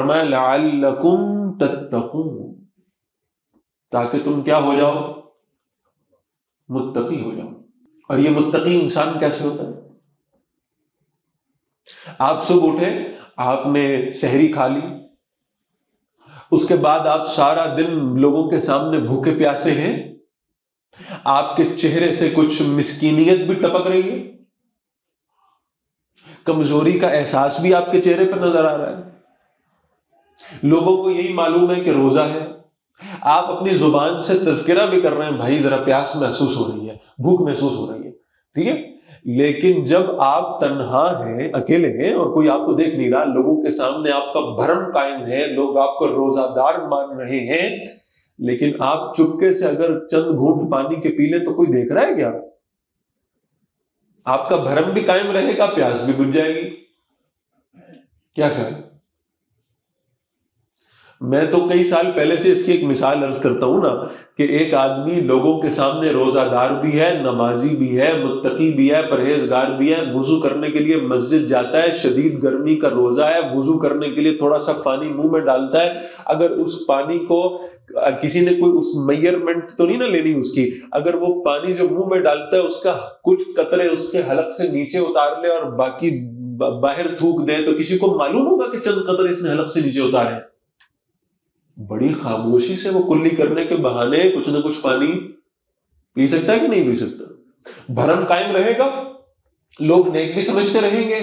فرمایا لعلکم تتقون، تاکہ تم کیا ہو جاؤ؟ متقی ہو جاؤ۔ اور یہ متقی انسان کیسے ہوتا ہے؟ آپ صبح اٹھے، آپ نے سحری کھا لی، اس کے بعد آپ سارا دن لوگوں کے سامنے بھوکے پیاسے ہیں، آپ کے چہرے سے کچھ مسکینیت بھی ٹپک رہی ہے، کمزوری کا احساس بھی آپ کے چہرے پر نظر آ رہا ہے، لوگوں کو یہی معلوم ہے کہ روزہ ہے، آپ اپنی زبان سے تذکرہ بھی کر رہے ہیں بھائی ذرا پیاس محسوس ہو رہی ہے، بھوک محسوس ہو رہی ہے، ٹھیک ہے، لیکن جب آپ تنہا ہیں، اکیلے ہیں، اور کوئی آپ کو دیکھ نہیں رہا، لوگوں کے سامنے آپ کا بھرم قائم ہے، لوگ آپ کو روزہ دار مان رہے ہیں، لیکن آپ چپکے سے اگر چند گھونٹ پانی کے پی لیں تو کوئی دیکھ رہا ہے کیا؟ آپ کا بھرم بھی قائم رہے گا، پیاس بھی بجھ جائے گی۔ کیا خیال؟ میں تو کئی سال پہلے سے اس کی ایک مثال عرض کرتا ہوں نا، کہ ایک آدمی لوگوں کے سامنے روزہ دار بھی ہے، نمازی بھی ہے، متقی بھی ہے، پرہیزگار بھی ہے، وضو کرنے کے لیے مسجد جاتا ہے، شدید گرمی کا روزہ ہے، وضو کرنے کے لیے تھوڑا سا پانی منہ میں ڈالتا ہے، اگر اس پانی کو کسی نے کوئی اس میئرمنٹ تو نہیں نہ لینی اس کی، اگر وہ پانی جو منہ میں ڈالتا ہے اس کا کچھ قطرے اس کے حلق سے نیچے اتار لے اور باقی باہر تھوک دے، تو کسی کو معلوم ہوگا کہ چند قطرے اس نے حلق سے نیچے اتارے؟ بڑی خاموشی سے وہ کلی کرنے کے بہانے کچھ نہ کچھ پانی پی سکتا ہے کہ نہیں پی سکتا؟ بھرم قائم رہے گا، لوگ نیک بھی سمجھتے رہیں گے،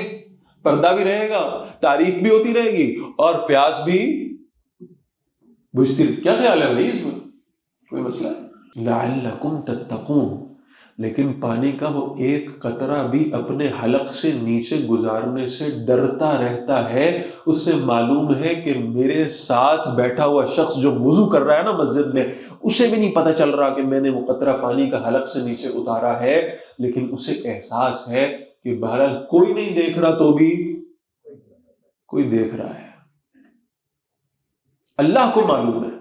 پردہ بھی رہے گا، تعریف بھی ہوتی رہے گی، اور پیاس بھی بجھتی رہے۔ کیا خیال ہے بھائی اس میں؟ کوئی مسئلہ ہے؟ لعلکم تتقون، لیکن پانی کا وہ ایک قطرہ بھی اپنے حلق سے نیچے گزارنے سے ڈرتا رہتا ہے، اس سے معلوم ہے کہ میرے ساتھ بیٹھا ہوا شخص جو وضو کر رہا ہے نا مسجد میں، اسے بھی نہیں پتہ چل رہا کہ میں نے وہ قطرہ پانی کا حلق سے نیچے اتارا ہے، لیکن اسے احساس ہے کہ بہرحال کوئی نہیں دیکھ رہا تو بھی کوئی دیکھ رہا ہے، اللہ کو معلوم ہے۔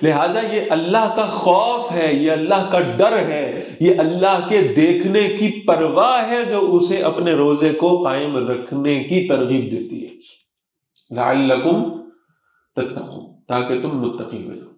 لہٰذا یہ اللہ کا خوف ہے، یہ اللہ کا ڈر ہے، یہ اللہ کے دیکھنے کی پرواہ ہے جو اسے اپنے روزے کو قائم رکھنے کی ترغیب دیتی ہے۔ لعلکم تتقون، تاکہ تم متقی ہو جاؤ۔